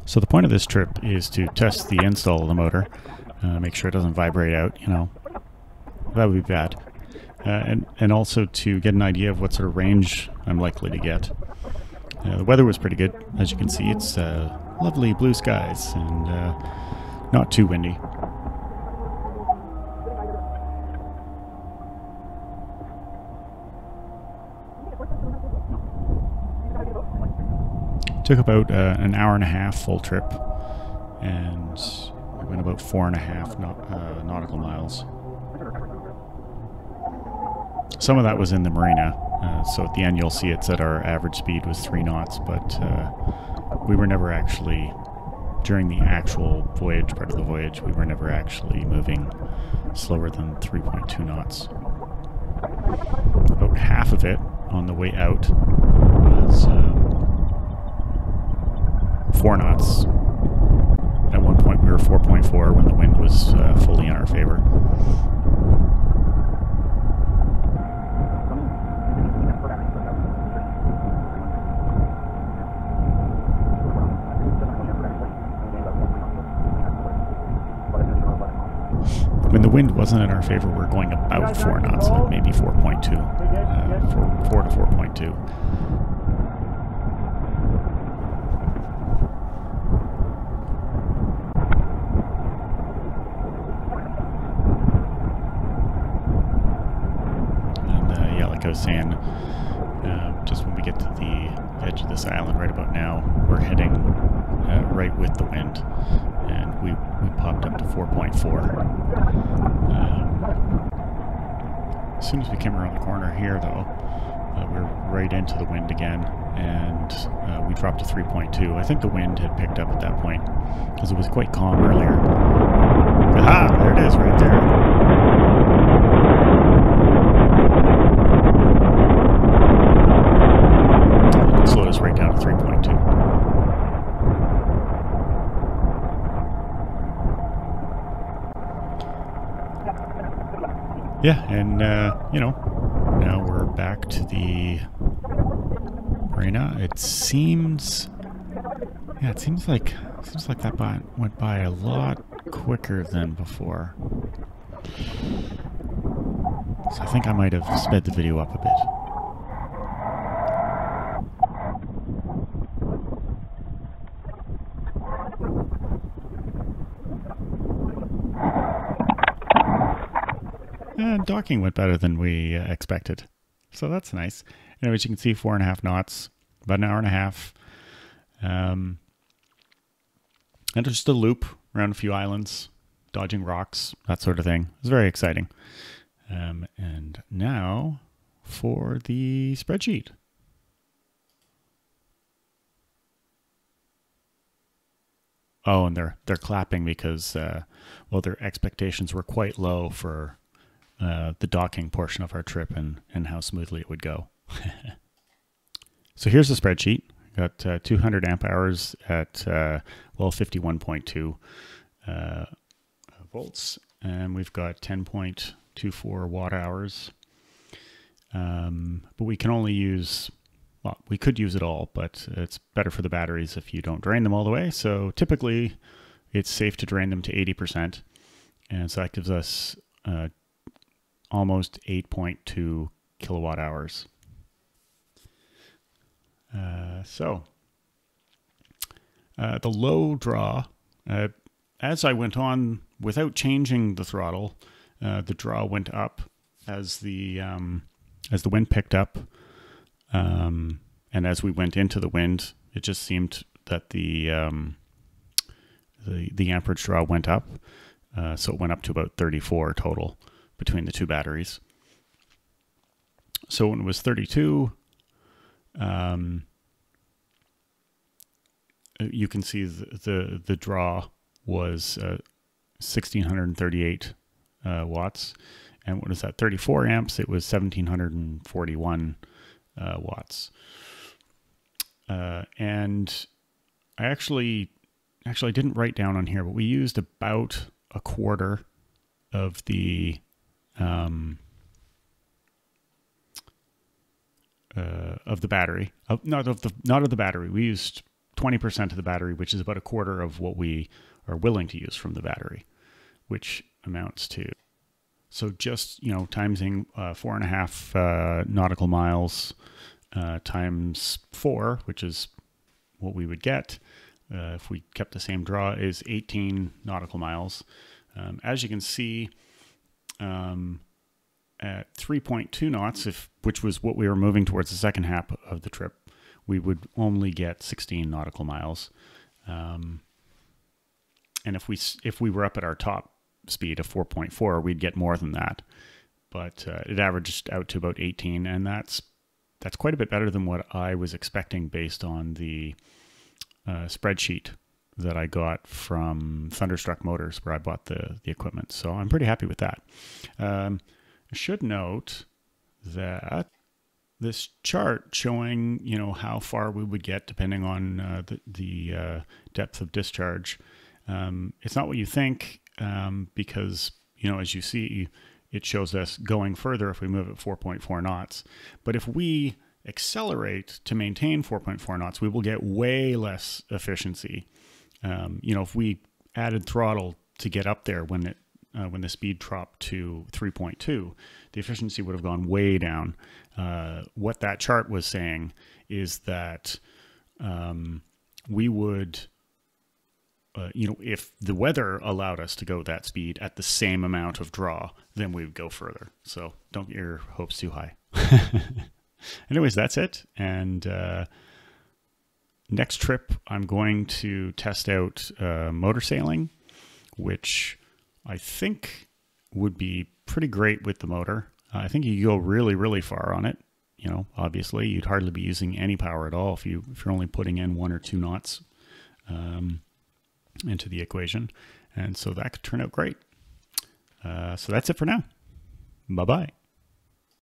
So the point of this trip is to test the install of the motor, make sure it doesn't vibrate out, you know, that would be bad. And also to get an idea of what sort of range I'm likely to get. The weather was pretty good. As you can see, it's lovely blue skies and not too windy. Took about an hour and a half full trip, and we went about 4.5 nautical miles. Some of that was in the marina, so at the end you'll see it said our average speed was 3 knots, but we were never actually, during the actual voyage, part of the voyage, we were never actually moving slower than 3.2 knots. About half of it on the way out was 4 knots. At one point we were 4.4 when the wind was fully in our favor. When the wind wasn't in our favor, we're going about 4 knots, like maybe 4.2, 4 to 4.2. And yeah, like I was saying, just when we get to the edge of this island right about now, we're heading right with the wind, and we popped up to 4.4. As soon as we came around the corner here, though, we were right into the wind again, and we dropped to 3.2. I think the wind had picked up at that point, because it was quite calm earlier. Aha! There it is, right there. It slowed us right down to 3.2. Yeah, and you know, now we're back to the marina. It seems, yeah, it seems like that went by a lot quicker than before. So I think I might have sped the video up a bit. And docking went better than we expected. So that's nice. Anyway, as you can see, 4.5 knots, about an hour and a half. And just a loop around a few islands, dodging rocks, that sort of thing. It was very exciting. And now for the spreadsheet. Oh, and they're clapping because, well, their expectations were quite low for the docking portion of our trip and how smoothly it would go. So here's the spreadsheet. Got 200 amp hours at, well, 51.2 volts. And we've got 10.24 watt hours. But we can only use, well, we could use it all, but it's better for the batteries if you don't drain them all the way. So typically it's safe to drain them to 80%. And so that gives us almost 8.2 kilowatt hours. The low draw, as I went on without changing the throttle, the draw went up as the wind picked up, and as we went into the wind, it just seemed that the amperage draw went up, so it went up to about 34 total between the two batteries. So when it was 32, you can see the draw was 1638 watts, and what is that, 34 amps, it was 1741 watts. And I actually didn't write down on here, but we used about a quarter of the battery. Not of the battery. We used 20% of the battery, which is about a quarter of what we are willing to use from the battery, which amounts to, so just, you know, timesing 4.5 nautical miles times 4, which is what we would get if we kept the same draw, is 18 nautical miles. As you can see, at 3.2 knots, which was what we were moving towards the second half of the trip, we would only get 16 nautical miles. And if we were up at our top speed of 4.4, we'd get more than that. But it averaged out to about 18, and that's quite a bit better than what I was expecting based on the spreadsheet that I got from Thunderstruck Motors, where I bought the equipment. So I'm pretty happy with that. I should note that this chart showing, you know, how far we would get depending on the depth of discharge, it's not what you think, because, you know, as you see, it shows us going further if we move at 4.4 knots. But if we accelerate to maintain 4.4 knots, we will get way less efficiency. You know, if we added throttle to get up there when the speed dropped to 3.2, the efficiency would have gone way down. What that chart was saying is that we would, you know, if the weather allowed us to go that speed at the same amount of draw, then we would go further. So don't get your hopes too high. Anyways, that's it. And next trip, I'm going to test out motor sailing, which I think would be pretty great with the motor. I think you go really, really far on it. You know, obviously, you'd hardly be using any power at all if you're only putting in 1 or 2 knots into the equation. And so that could turn out great. So that's it for now. Bye-bye.